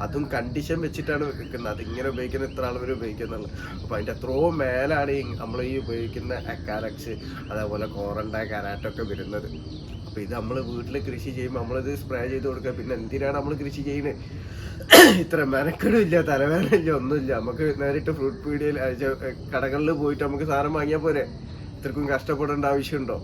അതും കണ്ടീഷൻ വെച്ചിട്ടാണ് വെക്കുന്നത്. അതിങ്ങനെ ഉപയോഗിക്കുന്ന ഇത്ര ആൾ വരെ ഉപയോഗിക്കുന്നുള്ളൂ. അപ്പോൾ അതിൻ്റെ എത്രയോ മേലാണ് നമ്മൾ ഈ ഉപയോഗിക്കുന്ന അക്കാലക്സ് അതേപോലെ കോറണ്ട കരാട്ടൊക്കെ വരുന്നത്. അപ്പോൾ ഇത് നമ്മൾ വീട്ടിൽ കൃഷി ചെയ്യുമ്പോൾ നമ്മളിത് സ്പ്രേ ചെയ്ത് കൊടുക്കുക. പിന്നെ എന്തിനാണ് നമ്മൾ കൃഷി ചെയ്യുന്നത്? ഇത്ര മെനക്കെടും ഇല്ല, തലവേദനയില്ല, ഒന്നുമില്ല. നമുക്ക് നേരിട്ട് ഫ്രൂട്ട് പീഡിയയിൽ കടകളിൽ പോയിട്ട് നമുക്ക് സാധനം വാങ്ങിയാൽ പോരെ. ഇത്രക്കും കഷ്ടപ്പെടേണ്ട ആവശ്യമുണ്ടോ?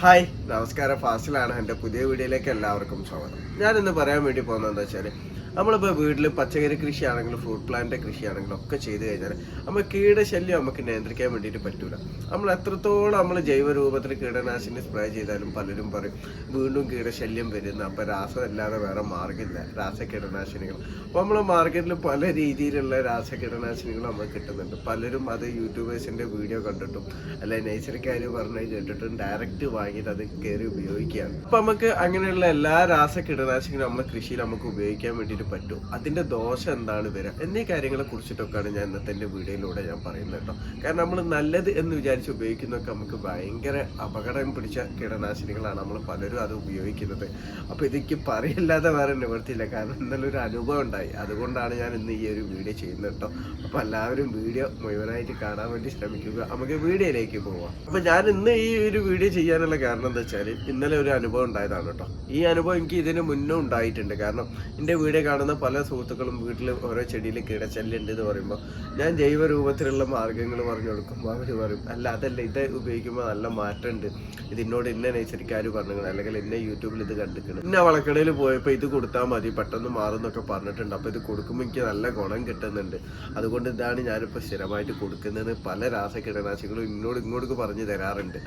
ഹായ്, നമസ്കാരം. ഫാസിലാണ്. എൻ്റെ പുതിയ വീഡിയോയിലേക്ക് എല്ലാവർക്കും സ്വാഗതം. ഞാനിന്ന് പറയാൻ വേണ്ടി പോകുന്നത് എന്താ വെച്ചാൽ, നമ്മളിപ്പോൾ വീട്ടിൽ പച്ചക്കറി കൃഷിയാണെങ്കിലും ഫ്രൂട്ട് പ്ലാന്റ് കൃഷിയാണെങ്കിലും ഒക്കെ ചെയ്ത് കഴിഞ്ഞാൽ നമ്മൾ കീടശല്യം നമുക്ക് നിയന്ത്രിക്കാൻ വേണ്ടിയിട്ട് പറ്റൂല. നമ്മൾ എത്രത്തോളം നമ്മൾ ജൈവ രൂപത്തിൽ കീടനാശിനി സ്പ്രേ ചെയ്താലും പലരും പറയും വീണ്ടും കീടശല്യം വരുന്ന, അപ്പോൾ രാസമല്ലാതെ വേറെ മാർഗ്ഗമില്ല, രാസകീടനാശിനികൾ. അപ്പോൾ നമ്മൾ മാർക്കറ്റിൽ പല രീതിയിലുള്ള രാസകീടനാശിനികൾ നമുക്ക് കിട്ടുന്നുണ്ട്. പലരും അത് യൂട്യൂബേഴ്സിൻ്റെ വീഡിയോ കണ്ടിട്ടും അല്ലെ നഴ്സറിക്കാർ പറഞ്ഞു കേട്ടിട്ടും ഡയറക്റ്റ് വാങ്ങിയിട്ട് അത് കയറി ഉപയോഗിക്കുകയാണ്. അപ്പോൾ നമുക്ക് അങ്ങനെയുള്ള എല്ലാ രാസകീടനാശിനികളും നമ്മുടെ കൃഷിയിൽ നമുക്ക് ഉപയോഗിക്കാൻ വേണ്ടിയിട്ട് പറ്റും. അതിന്റെ ദോഷം എന്താണ് വരിക എന്നീ കാര്യങ്ങളെ കുറിച്ചിട്ടൊക്കെയാണ് ഞാൻ ഇന്നത്തെ എൻ്റെ വീഡിയോയിലൂടെ ഞാൻ പറയുന്നത് കേട്ടോ. കാരണം നമ്മൾ നല്ലത് എന്ന് വിചാരിച്ച് ഉപയോഗിക്കുന്നതൊക്കെ നമുക്ക് ഭയങ്കര അപകടം പിടിച്ച കീടനാശിനികളാണ്. നമ്മൾ പലരും അത് ഉപയോഗിക്കുന്നത്. അപ്പോൾ ഇതൊക്കെ പറയില്ലാതെ വേറെ നിവർത്തിയില്ല. കാരണം ഇന്നലെ ഒരു അനുഭവം ഉണ്ടായി. അതുകൊണ്ടാണ് ഞാൻ ഇന്ന് ഈ ഒരു വീഡിയോ ചെയ്യുന്നത് കേട്ടോ. അപ്പോൾ എല്ലാവരും വീഡിയോ മുഴുവനായിട്ട് കാണാൻ വേണ്ടി ശ്രമിക്കുക. നമുക്ക് വീഡിയോയിലേക്ക് പോവാം. അപ്പോൾ ഞാൻ ഇന്ന് ഈ ഒരു വീഡിയോ ചെയ്യാനുള്ള കാരണം എന്താ വെച്ചാൽ, ഇന്നലെ ഒരു അനുഭവം ഉണ്ടായതാണ് കേട്ടോ. ഈ അനുഭവം എനിക്ക് ഇതിന് മുന്നേ ഉണ്ടായിട്ടുണ്ട്. കാരണം എൻ്റെ വീഡിയോ കാണുന്ന പല സുഹൃത്തുക്കളും വീട്ടിൽ ഓരോ ചെടിയിൽ കീടശല്യം ഉണ്ട് എന്ന് പറയുമ്പോൾ ഞാൻ ജൈവ രൂപത്തിലുള്ള മാർഗ്ഗങ്ങൾ പറഞ്ഞു കൊടുക്കുമ്പോൾ അവർ പറയും, അല്ല അതല്ല, ഇത് ഉപയോഗിക്കുമ്പോൾ നല്ല മാറ്റമുണ്ട്, ഇതിനോട് ഇന്ന നഴ്സറിക്കാർ പറഞ്ഞു, അല്ലെങ്കിൽ ഇന്ന യൂട്യൂബിൽ ഇത് കണ്ടിട്ടുണ്ട്, ഇന്ന വളക്കടയിൽ പോയപ്പോൾ ഇത് കൊടുത്താൽ മതി പെട്ടെന്ന് മാറുന്നൊക്കെ പറഞ്ഞിട്ടുണ്ട്. അപ്പോൾ ഇത് കൊടുക്കുമ്പോൾ എനിക്ക് നല്ല ഗുണം കിട്ടുന്നുണ്ട്, അതുകൊണ്ട് ഇതാണ് ഞാനിപ്പോൾ സ്ഥിരമായിട്ട് കൊടുക്കുന്നത്. പല രാസകീടനാശികളും ഇങ്ങോട്ട് പറഞ്ഞു തരാറുണ്ട്.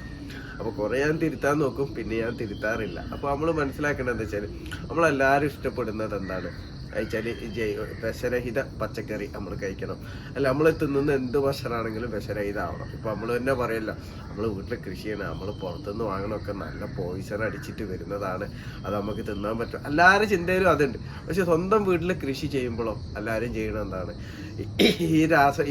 അപ്പോൾ കുറേ ഞാൻ തിരുത്താൻ നോക്കും, പിന്നെ ഞാൻ തിരുത്താറില്ല. അപ്പോൾ നമ്മൾ മനസ്സിലാക്കേണ്ടത് എന്താ വെച്ചാൽ, നമ്മളെല്ലാവരും ഇഷ്ടപ്പെടുന്നത് എന്താണ് കഴിച്ചാൽ വിഷരഹിത പച്ചക്കറി നമ്മൾ കഴിക്കണം. അല്ല, നമ്മൾ തിന്നുന്ന എന്ത് ഭക്ഷണമാണെങ്കിലും വിഷരഹിതമാവണം. ഇപ്പോൾ നമ്മൾ തന്നെ പറയല്ല, നമ്മൾ വീട്ടിൽ കൃഷി ചെയ്യണം, നമ്മൾ പുറത്തുനിന്ന് വാങ്ങണമൊക്കെ നല്ല പോയിസൺ അടിച്ചിട്ട് വരുന്നതാണ്, അത് നമുക്ക് തിന്നാൻ പറ്റും. എല്ലാവരും ചിന്തയിലും അതുണ്ട്. പക്ഷെ സ്വന്തം വീട്ടിൽ കൃഷി ചെയ്യുമ്പോഴോ എല്ലാവരും ചെയ്യണം എന്താണ്,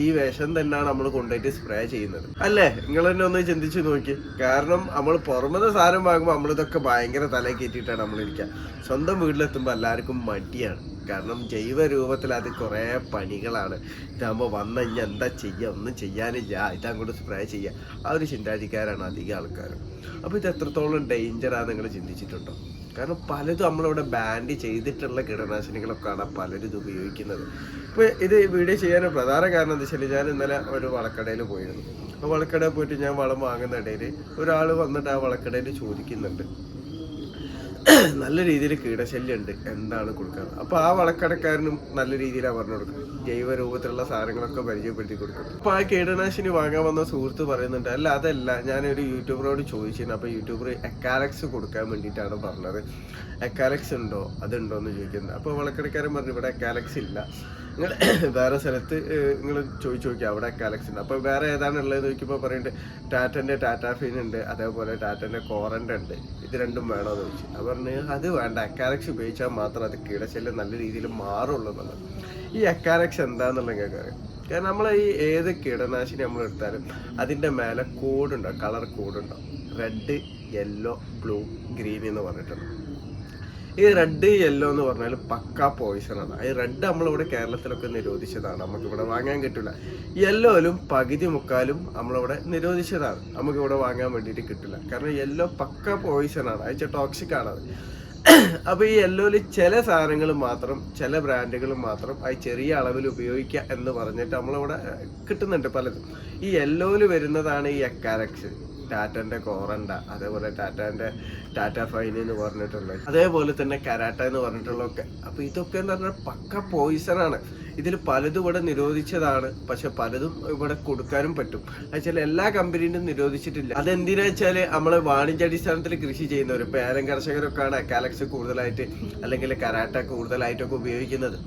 ഈ വിഷം തന്നെയാണ് നമ്മൾ കൊണ്ടുപോയിട്ട് സ്പ്രേ ചെയ്യുന്നത്. അല്ലേ? നിങ്ങൾ തന്നെ ഒന്ന് ചിന്തിച്ച് നോക്കി. കാരണം നമ്മൾ പുറമെ സാധനം വാങ്ങുമ്പോൾ നമ്മളിതൊക്കെ ഭയങ്കര തല കയറ്റിയിട്ടാണ് നമ്മളിരിക്കുക. സ്വന്തം വീട്ടിലെത്തുമ്പോൾ എല്ലാവർക്കും മടിയാണ്. കാരണം ജൈവ രൂപത്തിൽ അത് കുറേ പണികളാണ്. ഇതാകുമ്പോൾ വന്നു കഴിഞ്ഞാൽ എന്താ ചെയ്യുക, ഒന്നും ചെയ്യാനില്ല, ഇതങ്ങോട്ട് സ്പ്രേ ചെയ്യുക, ആ ഒരു ചിന്താധികാരാണ് അധികം ആൾക്കാരും. അപ്പോൾ ഇത് എത്രത്തോളം ഡേഞ്ചറാണ് നിങ്ങൾ ചിന്തിച്ചിട്ടുണ്ടോ? കാരണം പലതും നമ്മളിവിടെ ബാൻഡ് ചെയ്തിട്ടുള്ള കീടനാശിനികളൊക്കെയാണ് പലരും ഇത് ഉപയോഗിക്കുന്നത്. ഇപ്പോൾ ഇത് വീഡിയോ ചെയ്യാൻ പ്രധാന കാരണം എന്താ വെച്ചാൽ, ഞാൻ ഇന്നലെ ഒരു വളക്കടയിൽ പോയിരുന്നു. ആ വളക്കടയിൽ പോയിട്ട് ഞാൻ വളം വാങ്ങുന്ന ഇടയിൽ ഒരാൾ വന്നിട്ട് ആ വളക്കടയിൽ ചോദിക്കുന്നുണ്ട്, നല്ല രീതിയിൽ കീടശല്യം ഉണ്ട്, എന്താണ് കൊടുക്കാറ്? അപ്പോൾ ആ വളക്കടക്കാരനും നല്ല രീതിയിലാണ് പറഞ്ഞു കൊടുക്കുക, ജൈവ രൂപത്തിലുള്ള സാധനങ്ങളൊക്കെ പരിചയപ്പെടുത്തി കൊടുക്കുന്നത്. അപ്പോൾ ആ കീടനാശിനി വാങ്ങാൻ വന്ന സുഹൃത്ത് പറയുന്നുണ്ട്, അല്ല അതല്ല, ഞാനൊരു യൂട്യൂബറോട് ചോദിച്ചിരുന്നു. അപ്പോൾ യൂട്യൂബർ അക്കാലക്സ് കൊടുക്കാൻ വേണ്ടിയിട്ടാണ് പറഞ്ഞത്. അക്കാലക്സ് ഉണ്ടോ, അതുണ്ടോ എന്ന് ചോദിക്കുന്നത്. അപ്പോൾ വളക്കടക്കാരൻ പറഞ്ഞു, ഇവിടെ അക്കാലക്സ് ഇല്ല, നിങ്ങൾ വേറെ സ്ഥലത്ത് നിങ്ങൾ ചോദിച്ചു നോക്കിയാൽ അവിടെ അക്കാലക്സ് ഉണ്ട്. അപ്പോൾ വേറെ ഏതാണ് ഉള്ളതെന്ന് ചോദിക്കുമ്പോൾ പറയുന്നുണ്ട്, ടാറ്റൻ്റെ ടാറ്റാഫീൻ ഉണ്ട്, അതേപോലെ ടാറ്റൻ്റെ കോറൻ്റ് ഉണ്ട്, ഇത് രണ്ടും വേണമെന്ന് ചോദിച്ചു. അത് പറഞ്ഞ് അത് വേണ്ട, അക്കാലക്സ് ഉപയോഗിച്ചാൽ മാത്രം അത് കീടശല്യം നല്ല രീതിയിൽ മാറുള്ളൂ എന്നുള്ളത്. ഈ അക്കാലക്സ് എന്താണെന്നുള്ള നിങ്ങൾക്ക് അറിയാം. കാരണം നമ്മൾ ഈ ഏത് കീടനാശിനി നമ്മൾ എടുത്താലും അതിൻ്റെ മേലെ കോഡുണ്ടാവും, കളർ കോഡുണ്ടാവും. റെഡ്, യെല്ലോ, ബ്ലൂ, ഗ്രീൻ എന്ന് പറഞ്ഞിട്ടുണ്ട്. ഈ റെഡ്, യെല്ലോ എന്ന് പറഞ്ഞാൽ പക്കാ പോയിസണാണ്. ഈ റെഡ് നമ്മളിവിടെ കേരളത്തിലൊക്കെ നിരോധിച്ചതാണ്, നമുക്കിവിടെ വാങ്ങാൻ കിട്ടില്ല. യെല്ലോയിലും പകുതി മുക്കാലും നമ്മളിവിടെ നിരോധിച്ചതാണ്, നമുക്കിവിടെ വാങ്ങാൻ വേണ്ടിയിട്ട് കിട്ടില്ല. കാരണം യെല്ലോ പക്കാ പോയിസണാണ്, അയച്ച ടോക്സിക് ആണത്. അപ്പോൾ ഈ യെല്ലോയിൽ ചില സാധനങ്ങൾ മാത്രം, ചില ബ്രാൻഡുകൾ മാത്രം അത് ചെറിയ അളവിൽ ഉപയോഗിക്കുക എന്ന് പറഞ്ഞിട്ട് നമ്മളിവിടെ കിട്ടുന്നുണ്ട് പലതും. ഈ യെല്ലോയിൽ വരുന്നതാണ് ഈ അക്കാലക്സ്, ടാറ്റൻ്റെ കോറണ്ട, അതേപോലെ ടാറ്റ ഫൈൻ എന്ന് പറഞ്ഞിട്ടുള്ളത്, അതേപോലെ തന്നെ കരാട്ട എന്ന് പറഞ്ഞിട്ടുള്ളതൊക്കെ. അപ്പോൾ ഇതൊക്കെ എന്ന് പറഞ്ഞാൽ പക്ക പോയിസണാണ്. ഇതിൽ പലതും ഇവിടെ നിരോധിച്ചതാണ്, പക്ഷെ പലതും ഇവിടെ കൊടുക്കാനും പറ്റും. എന്നുവെച്ചാൽ എല്ലാ കമ്പനിയും നിരോധിച്ചിട്ടില്ല. അതെന്തിനാ വെച്ചാൽ നമ്മൾ വാണിജ്യാടിസ്ഥാനത്തിൽ കൃഷി ചെയ്യുന്നവർ, ഇപ്പോൾ ഏലം കർഷകരൊക്കെയാണ് അക്കാലക്സ് കൂടുതലായിട്ട് അല്ലെങ്കിൽ കരാട്ട കൂടുതലായിട്ടൊക്കെ ഉപയോഗിക്കുന്നത്.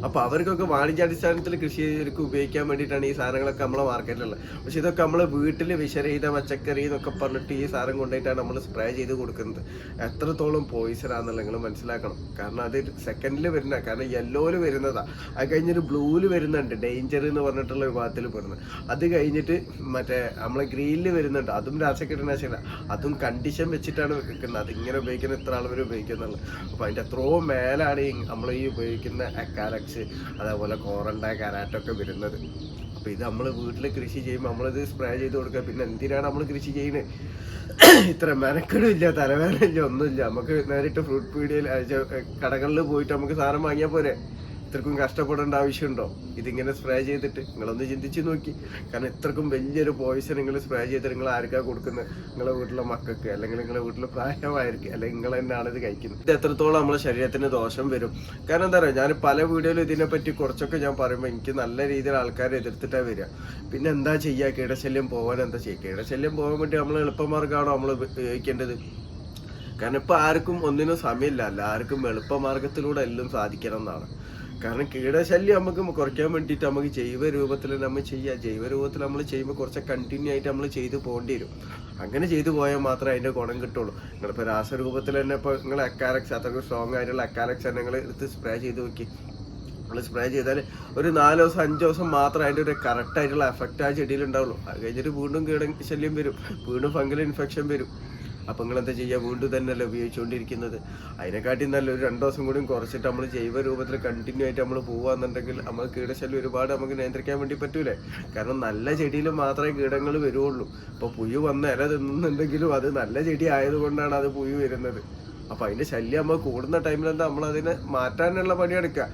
അപ്പോൾ അവർക്കൊക്കെ വാണിജ്യാടിസ്ഥാനത്തിൽ കൃഷി ചെയ്തവർക്ക് ഉപയോഗിക്കാൻ വേണ്ടിയിട്ടാണ് ഈ സാധനങ്ങളൊക്കെ നമ്മളെ മാർക്കറ്റിലുള്ളത്. പക്ഷെ ഇതൊക്കെ നമ്മൾ വീട്ടിൽ വിഷരഹിത പച്ചക്കറി എന്നൊക്കെ പറഞ്ഞിട്ട് ഈ സാധനം കൊണ്ടുപോയിട്ടാണ് നമ്മൾ സ്പ്രേ ചെയ്ത് കൊടുക്കുന്നത്. എത്രത്തോളം പോയിസൺ ആണെന്നുള്ള നിങ്ങൾ മനസ്സിലാക്കണം. കാരണം അത് സെക്കൻഡിൽ വരുന്ന, കാരണം യെല്ലോയിൽ വരുന്നതാണ്, അത് കഴിഞ്ഞൊരു ബ്ലൂവിൽ വരുന്നുണ്ട്, ഡേഞ്ചർ എന്ന് പറഞ്ഞിട്ടുള്ള വിഭാഗത്തിൽ പെടുന്നത്. അത് കഴിഞ്ഞിട്ട് മറ്റേ നമ്മളെ ഗ്രീനിൽ വരുന്നുണ്ട്, അതും രാസകീടനാശിനി, അതും കണ്ടീഷൻ വെച്ചിട്ടാണ് വെക്കുന്നത്. അതിങ്ങനെ ഉപയോഗിക്കുന്ന ഇത്ര ആൾ വരെ ഉപയോഗിക്കുന്നുള്ളു. അപ്പോൾ അതിൻ്റെ എത്രയോ മേലാണ് നമ്മൾ ഈ ഉപയോഗിക്കുന്ന അക്കാലക്സ് അതേപോലെ കോറണ്ട കരാറ്റൊക്കെ വരുന്നത്. അപ്പോൾ ഇത് നമ്മൾ വീട്ടിൽ കൃഷി ചെയ്യുമ്പോൾ നമ്മളിത് സ്പ്രേ ചെയ്ത് കൊടുക്കുക. പിന്നെ എന്തിനാണ് നമ്മൾ കൃഷി ചെയ്യുന്നത്? ഇത്ര മെനക്കെടുമില്ല, തലവേദനയില്ല, ഒന്നുമില്ല. നമുക്ക് നേരിട്ട് ഫ്രൂട്ട് പീഡിയയിൽ കടകളിൽ പോയിട്ട് നമുക്ക് സാധനം വാങ്ങിയാൽ പോരെ? ഇത്രക്കും കഷ്ടപ്പെടേണ്ട ആവശ്യമുണ്ടോ ഇതിങ്ങനെ സ്പ്രേ ചെയ്തിട്ട്? നിങ്ങളൊന്ന് ചിന്തിച്ച് നോക്കി. കാരണം ഇത്രക്കും വലിയൊരു പോയിസൺ നിങ്ങൾ സ്പ്രേ ചെയ്തിട്ട് നിങ്ങൾ ആർക്കാണ് കൊടുക്കുന്നത്? നിങ്ങളെ വീട്ടിലെ മക്കൾക്ക്, അല്ലെങ്കിൽ നിങ്ങളുടെ വീട്ടിലെ പ്രായമായിരിക്കും, അല്ലെങ്കിൽ നിങ്ങൾ തന്നെയാണ് ഇത് കഴിക്കുന്നത്. ഇത് എത്രത്തോളം നമ്മുടെ ശരീരത്തിന് ദോഷം വരും? കാരണം എന്താ പറയുക, ഞാൻ പല വീഡിയോയിലും ഇതിനെപ്പറ്റി കുറച്ചൊക്കെ ഞാൻ പറയുമ്പോൾ എനിക്ക് നല്ല രീതിയിൽ ആൾക്കാരെ എതിർത്തിട്ടാണ് വരിക. പിന്നെ എന്താ ചെയ്യുക? കീടശല്യം പോകാൻ എന്താ ചെയ്യുക? കീടശല്യം പോകാൻ വേണ്ടി നമ്മൾ എളുപ്പമാർഗ്ഗമാണോ നമ്മൾ ഉപയോഗിക്കേണ്ടത്? കാരണം ഇപ്പോൾ ആർക്കും ഒന്നിനും സമയമില്ല, എല്ലാവർക്കും എളുപ്പമാർഗത്തിലൂടെ എല്ലാം സാധിക്കണം എന്നാണ്. കാരണം കീടശല്യം നമുക്ക് കുറയ്ക്കാൻ വേണ്ടിയിട്ട് നമുക്ക് ജൈവ രൂപത്തിൽ നമ്മൾ ചെയ്യുക. ജൈവ രൂപത്തിൽ നമ്മൾ ചെയ്യുമ്പോൾ കുറച്ച് കണ്ടിന്യൂ ആയിട്ട് നമ്മൾ ചെയ്ത് പോകേണ്ടി വരും. അങ്ങനെ ചെയ്തു പോയാൽ മാത്രമേ അതിൻ്റെ ഗുണം കിട്ടുള്ളൂ. നിങ്ങളിപ്പോൾ രാസരൂപത്തിൽ തന്നെ ഇപ്പോൾ നിങ്ങൾ അക്കാലക്സ്, അത്രയ്ക്ക് സ്ട്രോങ് ആയിട്ടുള്ള അക്കാലക്സ് തന്നെ നിങ്ങൾ എടുത്ത് സ്പ്രേ ചെയ്ത് നോക്കി. നമ്മൾ സ്പ്രേ ചെയ്താൽ ഒരു 4 ദിവസം 5 ദിവസം മാത്രമേ അതിൻ്റെ ഒരു കറക്റ്റായിട്ടുള്ള എഫക്റ്റ് ആ ചെടിയിൽ ഉണ്ടാവുള്ളൂ. അത് കഴിഞ്ഞിട്ട് വീണ്ടും കീടശല്യം വരും, വീണ്ടും ഫംഗൽ ഇൻഫെക്ഷൻ വരും. അപ്പം നിങ്ങളെന്താ ചെയ്യുക? വീണ്ടും തന്നെയല്ലേ ഉപയോഗിച്ചുകൊണ്ടിരിക്കുന്നത്. അതിനെക്കാട്ടി നല്ല ഒരു 2 ദിവസം കൂടി കുറച്ചിട്ട് നമ്മൾ ജൈവ രൂപത്തിൽ കണ്ടിന്യൂ ആയിട്ട് നമ്മൾ പോകുകയെന്നുണ്ടെങ്കിൽ നമ്മൾ കീടശല്യം ഒരുപാട് നമുക്ക് നിയന്ത്രിക്കാൻ വേണ്ടി പറ്റൂലേ? കാരണം നല്ല ചെടിയിൽ മാത്രമേ കീടങ്ങൾ വരുള്ളൂ. ഇപ്പോൾ പുഴു വന്ന് ഇല തിന്നുന്നുണ്ടെങ്കിലും അത് നല്ല ചെടി ആയതുകൊണ്ടാണ് അത് പുഴു വരുന്നത്. അപ്പോൾ അതിൻ്റെ ശല്യം നമ്മൾ കൂടുന്ന ടൈമിൽ എന്താ നമ്മളതിനെ മാറ്റാനുള്ള പണിയെടുക്കുക.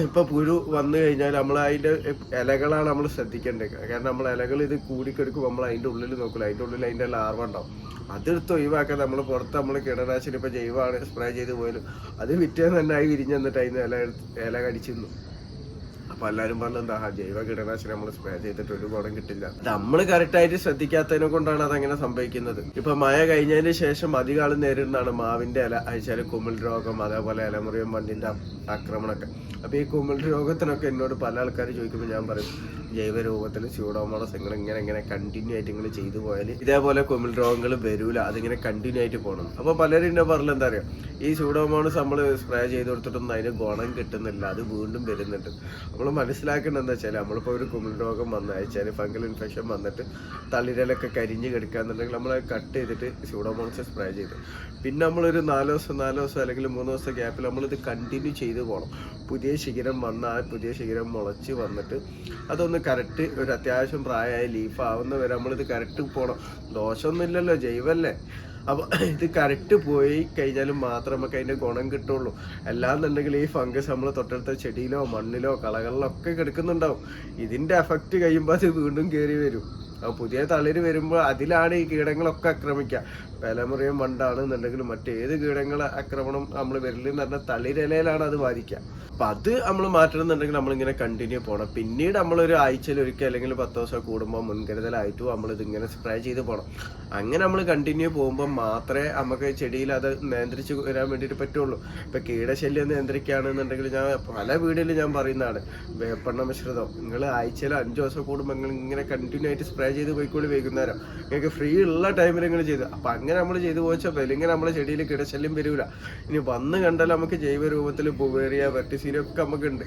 ഇപ്പോൾ പുഴു വന്നു കഴിഞ്ഞാൽ നമ്മൾ അതിൻ്റെ ഇലകളാണ് നമ്മൾ ശ്രദ്ധിക്കേണ്ടത്. കാരണം നമ്മൾ ഇലകൾ ഇത് കൂടിക്കെടുക്കുമ്പോൾ നമ്മൾ അതിൻ്റെ ഉള്ളിൽ നോക്കില്ല, അതിൻ്റെ ഉള്ളിൽ അതിൻ്റെ ലാർവ ഉണ്ടാവും. അതെടുത്ത് ഒഴിവാക്കാൻ നമ്മൾ പുറത്ത് നമ്മൾ കീടനാശിനി ഇപ്പോൾ ജൈവമാണ് സ്പ്രേ ചെയ്ത് പോയാലും അത് വിറ്റേന്ന് തന്നെ ആയി വിരിഞ്ഞെന്നിട്ട് അതിന് ഇല കടിച്ചിരുന്നു. അപ്പോൾ എല്ലാവരും പറഞ്ഞു എന്താ ജൈവ കീടനാശിനി നമ്മൾ സ്പ്രേ ചെയ്തിട്ട് ഒരു ഗുണം കിട്ടില്ല. നമ്മൾ കറക്റ്റായിട്ട് ശ്രദ്ധിക്കാത്തതിനെ കൊണ്ടാണ് അതങ്ങനെ സംഭവിക്കുന്നത്. ഇപ്പൊ മഴ കഴിഞ്ഞതിന് ശേഷം അധികം ആൾ നേരിടുന്നതാണ് മാവിന്റെ ഇല അയച്ചാൽ കുമിൾ രോഗം, അതേപോലെ ഇലമുറിയും വണ്ടിന്റെ ആക്രമണമൊക്കെ. അപ്പൊ ഈ കുമിൾ രോഗത്തിനൊക്കെ എന്നോട് പല ആൾക്കാർ ചോദിക്കുമ്പോൾ ഞാൻ പറയും ജൈവ രൂപത്തിൽ സ്യൂഡോമോണസ് നിങ്ങൾ ഇങ്ങനെ കണ്ടിന്യൂ ആയിട്ട് നിങ്ങൾ ചെയ്തു പോയാൽ ഇതേപോലെ കുമിൾ രോഗങ്ങൾ വരൂല. അതിങ്ങനെ കണ്ടിന്യൂ ആയിട്ട് പോകണം. അപ്പോൾ പലരും എന്നെ പറഞ്ഞ എന്താ പറയുക, ഈ സ്യൂഡോമോണസ് നമ്മൾ സ്പ്രേ ചെയ്ത് കൊടുത്തിട്ടൊന്നും അതിന് ഗുണം കിട്ടുന്നില്ല, അത് വീണ്ടും വരുന്നുണ്ട്. നമ്മൾ മനസ്സിലാക്കേണ്ടത് എന്താ വെച്ചാൽ നമ്മളിപ്പോൾ ഒരു കുമിൾ രോഗം വന്നു അയച്ചാൽ ഫംഗൽ ഇൻഫെക്ഷൻ വന്നിട്ട് തളിരലൊക്കെ കരിഞ്ഞ് കിടക്കുകയെന്നുണ്ടെങ്കിൽ നമ്മൾ കട്ട് ചെയ്തിട്ട് സ്യൂഡോമോണസ് സ്പ്രേ ചെയ്ത് പിന്നെ നമ്മളൊരു 4 ദിവസം അല്ലെങ്കിൽ 3 ദിവസം ഗ്യാപ്പിൽ നമ്മളിത് കണ്ടിന്യൂ ചെയ്ത് പോകണം. പുതിയ ശിഖരം വന്നാൽ ആ പുതിയ ശിഖരം മുളച്ച് വന്നിട്ട് അതൊന്ന് കറക്റ്റ് ഒരു അത്യാവശ്യം പ്രായമായ ലീഫ് ആവുന്ന വരെ നമ്മളിത് കറക്റ്റ് പോകണം. ദോഷമൊന്നുമില്ലല്ലോ, ജൈവല്ലേ. അപ്പോൾ ഇത് കറക്റ്റ് പോയി കഴിഞ്ഞാലും മാത്രം നമുക്ക് അതിൻ്റെ ഗുണം കിട്ടുള്ളൂ. അല്ലാന്നുണ്ടെങ്കിൽ ഈ ഫംഗസ് നമ്മൾ തൊട്ടടുത്ത ചെടിയിലോ മണ്ണിലോ കളകളിലോ ഒക്കെ കിടക്കുന്നുണ്ടാവും. ഇതിൻ്റെ എഫക്റ്റ് കഴിയുമ്പോൾ അത് വീണ്ടും കയറി വരും. അപ്പോൾ പുതിയ തളിര് വരുമ്പോൾ അതിലാണ് ഈ കീടങ്ങളൊക്കെ ആക്രമിക്കുക. ഇലമുറിയും വണ്ടാണെന്നുണ്ടെങ്കിലും മറ്റേത് കീടങ്ങളെ ആക്രമണം നമ്മൾ വരലെന്ന് പറഞ്ഞാൽ തളിരിലയിലാണ് അത് ബാധിക്കുക. അപ്പം അത് നമ്മൾ മാറ്റണമെന്നുണ്ടെങ്കിൽ നമ്മളിങ്ങനെ കണ്ടിന്യൂ പോകണം. പിന്നീട് നമ്മളൊരു ആഴ്ചയിൽ ഒരിക്കൽ അല്ലെങ്കിൽ 10 ദിവസം കൂടുമ്പോൾ മുൻകരുതലായിട്ടും നമ്മളിതിങ്ങനെ സ്പ്രേ ചെയ്ത് പോകണം. അങ്ങനെ നമ്മൾ കണ്ടിന്യൂ പോകുമ്പോൾ മാത്രമേ നമുക്ക് ചെടിയിൽ അത് നിയന്ത്രിച്ച് വരാൻ വേണ്ടിയിട്ട് പറ്റുള്ളൂ. ഇപ്പം കീടശല്യം നിയന്ത്രിക്കുകയാണെന്നുണ്ടെങ്കിൽ ഞാൻ പല വീഡിയോയിൽ ഞാൻ പറയുന്നതാണ്, വേപ്പെണ്ണ മിശ്രിതം നിങ്ങൾ ആഴ്ചയിൽ 5 ദിവസം കൂടുമ്പോൾ നിങ്ങൾ ഇങ്ങനെ കണ്ടിന്യൂ ആയിട്ട് സ്പ്രേ ചെയ്ത് പോയിക്കോളി. വൈകുന്നേരം നിങ്ങൾക്ക് ഫ്രീ ഉള്ള ടൈമിൽ നിങ്ങൾ ചെയ്ത് അപ്പം അങ്ങനെ നമ്മൾ ചെയ്തു പോയപ്പോൾ അല്ലെങ്കിൽ നമ്മുടെ ചെടിയിൽ കീടശല്യം വരില്ല. ഇനി വന്ന് കണ്ടാൽ നമുക്ക് ജൈവ രൂപത്തിൽ ബുവേറിയ വെർട്ടിസീരിയ ഒക്കെ നമുക്കുണ്ട്.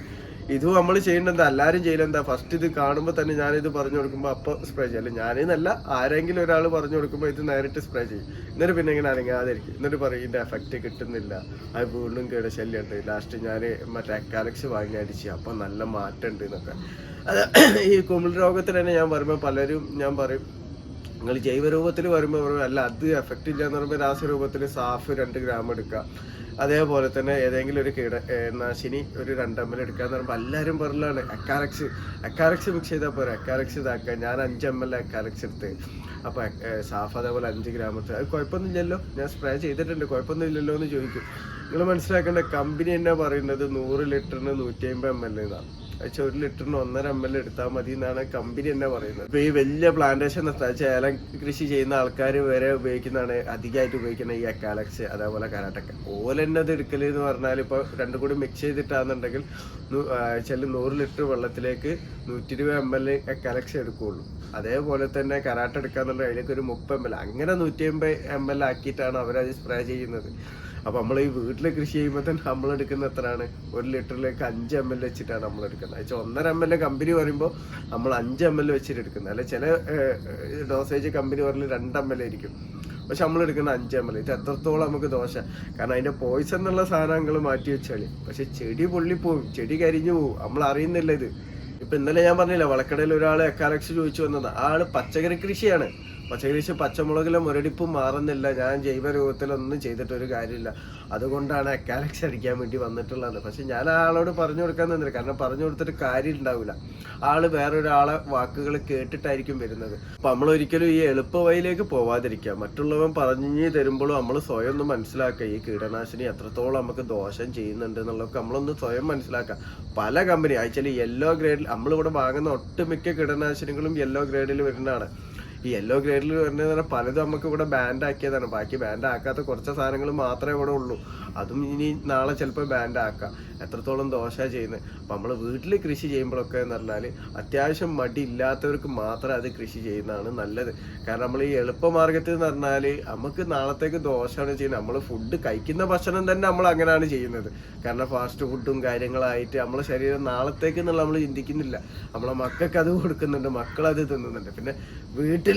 ഇതും നമ്മൾ ചെയ്യേണ്ടത് എല്ലാവരും ചെയ്യലെന്താ, ഫസ്റ്റ് ഇത് കാണുമ്പോൾ തന്നെ ഞാനിത് പറഞ്ഞു കൊടുക്കുമ്പോൾ അപ്പോൾ സ്പ്രേ ചെയ്യല്ലേ. ഞാനിന്നല്ല ആരെങ്കിലും ഒരാൾ പറഞ്ഞു കൊടുക്കുമ്പോൾ ഇത് നേരിട്ട് സ്പ്രേ ചെയ്യും. എന്നിട്ട് പിന്നെ ഇങ്ങനെ അനങ്ങാതിരിക്കും. എന്നിട്ട് പറയും ഇതിൻ്റെ എഫക്റ്റ് കിട്ടുന്നില്ല, അത് വീണ്ടും കീടശല്യം ഉണ്ട്. ലാസ്റ്റ് ഞാൻ മറ്റേ അക്കാലക്സ് വാങ്ങി അടിച്ച് അപ്പോൾ നല്ല മാറ്റം ഉണ്ട് എന്നൊക്കെ. അത് ഈ കുമിൾ രോഗത്തിന് തന്നെ ഞാൻ പറയുമ്പോൾ പലരും ഞാൻ പറയും നിങ്ങൾ ജൈവ രൂപത്തിൽ വരുമ്പോൾ അല്ല അത് എഫക്റ്റ് ഇല്ല എന്ന് പറയുമ്പോൾ രാസരൂപത്തിൽ സാഫ് 2 ഗ്രാം എടുക്കുക. അതേപോലെ തന്നെ ഏതെങ്കിലും ഒരു കീടനാശിനി ഒരു 2 ml എടുക്കുക എന്ന് പറയുമ്പോൾ എല്ലാവരും പറയലാണ് അക്കാലക്സ് മിക്സ് ചെയ്താൽ പോരാ, അക്കാലക്സ് ഇതാക്കുക. ഞാൻ 5 ml അക്കാലക്സ് എടുത്ത് അപ്പോൾ സാഫ് അതേപോലെ 5 ഗ്രാം എടുത്ത് അത് കുഴപ്പമൊന്നുമില്ലല്ലോ, ഞാൻ സ്പ്രേ ചെയ്തിട്ടുണ്ട് കുഴപ്പമൊന്നുമില്ലല്ലോ എന്ന് ചോദിക്കും. നിങ്ങൾ മനസ്സിലാക്കേണ്ട കമ്പനി തന്നെ പറയുന്നത് 100 ലിറ്ററിന് 150 ml എന്നാണ്. വെച്ചാൽ 1 ലിറ്ററിന് 1.5 ml എടുത്താൽ മതി എന്നാണ് കമ്പനി തന്നെ പറയുന്നത്. ഇപ്പോൾ ഈ വലിയ പ്ലാന്റേഷൻ ഏലം കൃഷി ചെയ്യുന്ന ആൾക്കാർ വരെ ഉപയോഗിക്കുന്നതാണ്, അധികമായിട്ട് ഉപയോഗിക്കുന്ന ഈ അക്കാലക്സ് അതേപോലെ കരാട്ടൊക്കെ. ഓലെന്നെ അത് എടുക്കൽ എന്ന് പറഞ്ഞാൽ ഇപ്പോൾ 2 കൂടി മിക്സ് ചെയ്തിട്ടാണെന്നുണ്ടെങ്കിൽ 100 ലിറ്റർ വെള്ളത്തിലേക്ക് 120 ml അക്കാലക്സ് എടുക്കുകയുള്ളൂ. അതേപോലെ തന്നെ കരാട്ട എടുക്കാന്നുണ്ടെങ്കിൽ അതിലേക്ക് ഒരു 30 ml അങ്ങനെ 150 ml ആക്കിയിട്ടാണ് അവരത് സ്പ്രേ ചെയ്യുന്നത്. അപ്പോൾ നമ്മൾ ഈ വീട്ടിൽ കൃഷി ചെയ്യുമ്പോൾ തന്നെ നമ്മളെടുക്കുന്ന എത്രയാണ്, 1 ലിറ്ററിലേക്ക് 5 ml വെച്ചിട്ടാണ് നമ്മൾ എടുക്കുന്നത്. വെച്ചാൽ 1.5 ml കമ്പനി പറയുമ്പോൾ നമ്മൾ 5 ml വെച്ചിട്ട് എടുക്കുന്നത്. അല്ലെ ചില ഡോസേജ് കമ്പനി പറഞ്ഞ് 2 ml ആയിരിക്കും, പക്ഷെ നമ്മൾ എടുക്കുന്ന 5 ml. ഇത് എത്രത്തോളം നമുക്ക് ദോഷം, കാരണം അതിൻ്റെ പോയിസൺ എന്നുള്ള സാധനങ്ങൾ മാറ്റി വെച്ചാൽ പക്ഷെ ചെടി പൊള്ളിപ്പോവും, ചെടി കരിഞ്ഞു പോവും, നമ്മൾ അറിയുന്നില്ല ഇത്. ഇപ്പം ഇന്നലെ ഞാൻ പറഞ്ഞില്ല, വളക്കടയിൽ ഒരാൾ എക്കാലക്സ് ചോദിച്ചു വന്നത്, ആള് പച്ചക്കറി കൃഷിയാണ്. പച്ചക്കറി കൃഷി, പച്ചമുളകിലെ മുരടിപ്പും മാറുന്നില്ല, ഞാൻ ജൈവ രൂപത്തിലൊന്നും ചെയ്തിട്ടൊരു കാര്യമില്ല, അതുകൊണ്ടാണ് എക്കാലക്സ് അടിക്കാൻ വേണ്ടി വന്നിട്ടുള്ളത്. പക്ഷെ ഞാൻ ആളോട് പറഞ്ഞു കൊടുക്കാൻ തന്നില്ല, കാരണം പറഞ്ഞു കൊടുത്തിട്ട് കാര്യം ഉണ്ടാവില്ല. ആള് വേറൊരാളെ വാക്കുകൾ കേട്ടിട്ടായിരിക്കും വരുന്നത്. അപ്പം നമ്മളൊരിക്കലും ഈ എളുപ്പ വഴിയിലേക്ക് പോവാതിരിക്കുക. മറ്റുള്ളവൻ പറഞ്ഞു തരുമ്പോഴും നമ്മൾ സ്വയം ഒന്ന് മനസ്സിലാക്കുക, ഈ കീടനാശിനി എത്രത്തോളം നമുക്ക് ദോഷം ചെയ്യുന്നുണ്ട് എന്നുള്ളതൊക്കെ നമ്മളൊന്ന് സ്വയം മനസ്സിലാക്കുക. പല കമ്പനി ആക്ച്വലി യെല്ലോ ഗ്രേഡിൽ നമ്മളിവിടെ വാങ്ങുന്ന ഒട്ടുമിക്ക കീടനാശിനികളും യെല്ലോ ഗ്രേഡിൽ വരുന്നതാണ്. ഈ യെല്ലോ ഗ്രേഡിൽ വരുന്നത് പറഞ്ഞാൽ പലതും നമുക്ക് ഇവിടെ ബാൻഡ് ആക്കിയതാണ്. ബാക്കി ബാൻഡ് ആക്കാത്ത കുറച്ച് സാധനങ്ങൾ മാത്രമേ ഇവിടെ ഉള്ളൂ. അതും ഇനി നാളെ ചിലപ്പോൾ ബാൻഡ് ആക്കാം. എത്രത്തോളം ദോഷമാണ് ചെയ്യുന്നത്. അപ്പം നമ്മൾ വീട്ടിൽ കൃഷി ചെയ്യുമ്പോഴൊക്കെ എന്ന് പറഞ്ഞാൽ അത്യാവശ്യം മടി ഇല്ലാത്തവർക്ക് മാത്രം അത് കൃഷി ചെയ്യുന്നതാണ് നല്ലത്. കാരണം നമ്മൾ ഈ എളുപ്പമാർഗത്തിൽ എന്ന് പറഞ്ഞാൽ നമുക്ക് നാളത്തേക്ക് ദോഷമാണ് ചെയ്യുന്നത്. നമ്മൾ ഫുഡ് കഴിക്കുന്ന ഭക്ഷണം തന്നെ നമ്മൾ അങ്ങനെയാണ് ചെയ്യുന്നത്. കാരണം ഫാസ്റ്റ് ഫുഡും കാര്യങ്ങളായിട്ട് നമ്മളെ ശരീരം നാളത്തേക്ക് എന്നുള്ള നമ്മൾ ചിന്തിക്കുന്നില്ല. നമ്മളെ മക്കൾക്ക് അത് കൊടുക്കുന്നുണ്ട്, മക്കളത് തിന്നുന്നുണ്ട്. പിന്നെ വീട്ടിൽ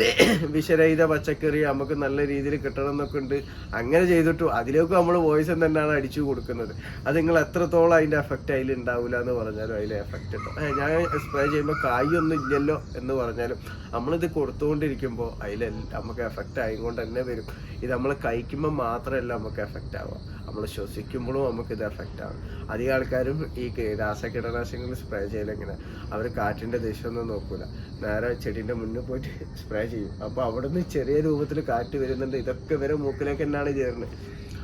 വിഷരഹിത പച്ചക്കറി നമുക്ക് നല്ല രീതിയിൽ കിട്ടണം എന്നൊക്കെ ഉണ്ട്. അങ്ങനെ ചെയ്തിട്ടു അതിലേക്ക് നമ്മൾ പോയിസൺ തന്നെയാണ് അടിച്ചു കൊടുക്കുന്നത്. അത് നിങ്ങൾ എത്രത്തോളം അതിൻ്റെ എഫക്റ്റ് അതിൽ ഉണ്ടാവില്ല എന്ന് പറഞ്ഞാലും അതിൽ എഫക്റ്റ് ഉണ്ടോ. ഞാൻ സ്പ്രേ ചെയ്യുമ്പോൾ കായൊന്നും ഇല്ലല്ലോ എന്ന് പറഞ്ഞാലും നമ്മളിത് കൊടുത്തുകൊണ്ടിരിക്കുമ്പോൾ അതിൽ നമുക്ക് എഫക്റ്റ് ആയിക്കൊണ്ട് തന്നെ വരും. ഇത് നമ്മൾ കഴിക്കുമ്പോൾ മാത്രമല്ല നമുക്ക് എഫക്റ്റ് ആവുക, നമ്മൾ ശ്വസിക്കുമ്പോഴും നമുക്കിത് എഫക്റ്റ് ആവും. അധികം ആൾക്കാരും ഈ രാസകീടനാശിനികൾ സ്പ്രേ ചെയ്യലെങ്ങനെ, അവർ കാറ്റിൻ്റെ ദിശയൊന്നും നോക്കൂല, നേരെ ചെടീൻ്റെ മുന്നിൽ പോയിട്ട് സ്പ്രേ ചെയ്യും. അപ്പോൾ അവിടെ നിന്ന് ചെറിയ രൂപത്തിൽ കാറ്റ് വരുന്നുണ്ട്, ഇതൊക്കെ വരെ മൂക്കിലേക്ക് തന്നെയാണ് ചേരുന്നത്.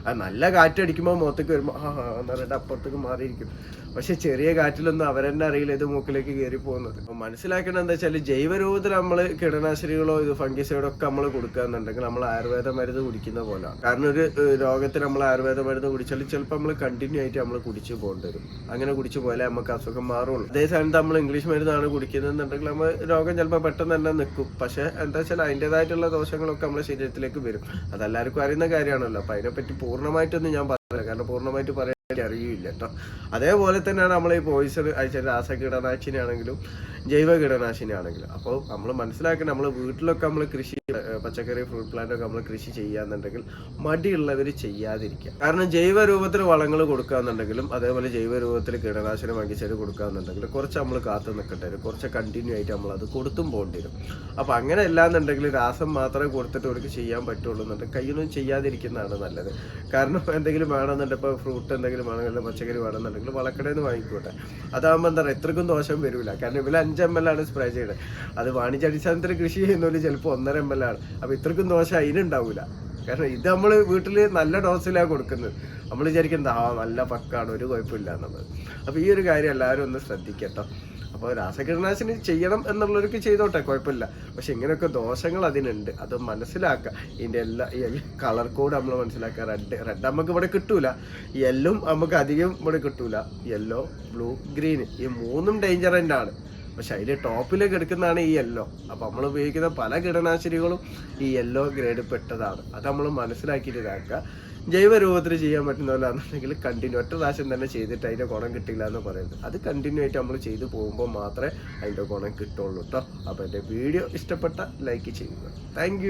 അത് നല്ല കാറ്റടിക്കുമ്പോൾ മുഖത്തേക്ക് വരുമ്പോൾ എന്ന് പറഞ്ഞിട്ട് അപ്പുറത്തേക്ക് മാറിയിരിക്കും. പക്ഷെ ചെറിയ കാറ്റിലൊന്നും അവരെന്നെ അറിയില്ല ഇത് മൂക്കിലേക്ക് കയറി പോകുന്നത്. അപ്പം മനസ്സിലാക്കേണ്ടത് എന്താ വെച്ചാൽ ജൈവരൂപത്തിൽ നമ്മൾ കീടനാശിനികളോ ഇത് ഫംഗിസൈഡോ ഒക്കെ നമ്മൾ കൊടുക്കുകയെന്നുണ്ടെങ്കിൽ നമ്മൾ ആയുർവേദ മരുന്ന് കുടിക്കുന്ന പോലെ. കാരണം ഒരു രോഗത്തിന് നമ്മൾ ആയുർവേദ മരുന്ന് കുടിച്ചാൽ ചിലപ്പോൾ നമ്മൾ കണ്ടിന്യൂ ആയിട്ട് നമ്മൾ കുടിച്ചു പോകേണ്ടി വരും. അങ്ങനെ കുടിച്ചു പോയാലേ നമുക്ക് അസുഖം മാറുള്ളൂ. അതേ സ്ഥാനത്ത് നമ്മൾ ഇംഗ്ലീഷ് മരുന്നാണ് കുടിക്കുന്നതെന്നുണ്ടെങ്കിൽ നമ്മൾ രോഗം ചിലപ്പോൾ പെട്ടെന്ന് തന്നെ നിൽക്കും. പക്ഷെ എന്താ വെച്ചാൽ അതിൻ്റെതായിട്ടുള്ള ദോഷങ്ങളൊക്കെ നമ്മുടെ ശരീരത്തിലേക്ക് വരും. അതെല്ലാവർക്കും അറിയുന്ന കാര്യമാണല്ലോ. അപ്പം അതിനെപ്പറ്റി പൂർണ്ണമായിട്ടൊന്നും ഞാൻ പറയാം, കാരണം പൂർണ്ണമായിട്ട് പറയാൻ അറിയില്ല കേട്ടോ. അതേപോലെ തന്നെയാണ് നമ്മൾ ഈ പോയിസൺ അയച്ച രാസകീടനാശിനി ആണെങ്കിലും ജൈവ കീടനാശിനി ആണെങ്കിലും. അപ്പോൾ നമ്മൾ മനസ്സിലാക്കണം, നമ്മൾ വീട്ടിലൊക്കെ നമ്മൾ കൃഷി പച്ചക്കറി ഫ്രൂട്ട് പ്ലാന്റ് ഒക്കെ നമ്മൾ കൃഷി ചെയ്യാന്നുണ്ടെങ്കിൽ മടിയുള്ളവർ ചെയ്യാതിരിക്കുക. കാരണം ജൈവ രൂപത്തിൽ വളങ്ങൾ കൊടുക്കുകയെന്നുണ്ടെങ്കിലും അതേപോലെ ജൈവ രൂപത്തിൽ കീടനാശിനി വാങ്ങിച്ചത് കൊടുക്കുകയെന്നുണ്ടെങ്കിലും കുറച്ച് നമ്മൾ കാത്തു നിൽക്കേണ്ടി വരും, കുറച്ച് കണ്ടിന്യൂ ആയിട്ട് നമ്മൾ അത് കൊടുത്തും പോകേണ്ടി വരും. അപ്പോൾ അങ്ങനെ അല്ലാന്നുണ്ടെങ്കിൽ രാസം മാത്രമേ കൊടുത്തിട്ട് അവർക്ക് ചെയ്യാൻ പറ്റുള്ളൂ എന്നുണ്ടെങ്കിൽ കയ്യൊന്നും ചെയ്യാതിരിക്കുന്നതാണ് നല്ലത്. കാരണം എന്തെങ്കിലും വേണമെന്നുണ്ടെങ്കിൽ ഇപ്പോൾ ഫ്രൂട്ട് എന്തെങ്കിലും വേണമെങ്കിൽ പച്ചക്കറി വേണമെന്നുണ്ടെങ്കിൽ വളക്കടയിൽ നിന്ന് വാങ്ങിക്കോട്ടെ. അതാകുമ്പോൾ എന്താ പറയുക, ഇത്രക്കും ദോഷം വരില്ല. കാരണം ഇവർ 5 ml ആണ് സ്പ്രേ ചെയ്യുന്നത്. അത് വാണിജ്യാടിസ്ഥാനത്തിൽ കൃഷി ചെയ്യുന്നവർ ചിലപ്പോൾ 1.5 ml ആണ്. അപ്പോൾ ഇത്രക്കും ദോഷം അതിനുണ്ടാവില്ല. കാരണം ഇത് നമ്മൾ വീട്ടിൽ നല്ല ഡോസിലാണ് കൊടുക്കുന്നത്. നമ്മൾ വിചാരിക്കുന്നത് നല്ല പക്കാണ്, ഒരു കുഴപ്പമില്ല എന്നുള്ളത്. അപ്പോൾ ഈ ഒരു കാര്യം എല്ലാവരും ഒന്ന് ശ്രദ്ധിക്കട്ടോ. അപ്പോൾ രാസകീടനാശിനി ചെയ്യണം എന്നുള്ളവർക്ക് ചെയ്തോട്ടെ, കുഴപ്പമില്ല. പക്ഷെ ഇങ്ങനെയൊക്കെ ദോഷങ്ങൾ അതിനുണ്ട്, അത് മനസ്സിലാക്കുക. ഇതിൻ്റെ എല്ലാ കളർ കോഡ് നമ്മൾ മനസ്സിലാക്കുക. റെഡ് നമുക്ക് ഇവിടെ കിട്ടൂല, യെല്ലും നമുക്ക് അധികം ഇവിടെ കിട്ടൂല. യെല്ലോ, ബ്ലൂ, ഗ്രീൻ ഈ 3ഉം ഡേഞ്ചർ തന്നെയാണ്. പക്ഷെ അതിൽ ടോപ്പിലേക്ക് എടുക്കുന്നതാണ് ഈ യെല്ലോ. അപ്പം നമ്മൾ ഉപയോഗിക്കുന്ന പല കീടനാശിനികളും ഈ യെല്ലോ ഗ്രേഡ് പെട്ടതാണ്. അത് നമ്മൾ മനസ്സിലാക്കിയിട്ട് ഇതാക്കുക. ജൈവ രൂപത്തിൽ ചെയ്യാൻ പറ്റുന്നവരാണെന്നുണ്ടെങ്കിൽ കണ്ടിന്യൂ ഒറ്റ പ്രാവശ്യം തന്നെ ചെയ്തിട്ട് അതിൻ്റെ ഗുണം കിട്ടില്ല എന്ന് പറയുന്നത്. അത് കണ്ടിന്യൂ ആയിട്ട് നമ്മൾ ചെയ്തു പോകുമ്പോൾ മാത്രമേ അതിൻ്റെ ഗുണം കിട്ടുള്ളൂ കേട്ടോ. അപ്പോൾ എൻ്റെ വീഡിയോ ഇഷ്ടപ്പെട്ട ലൈക്ക് ചെയ്യുക. താങ്ക്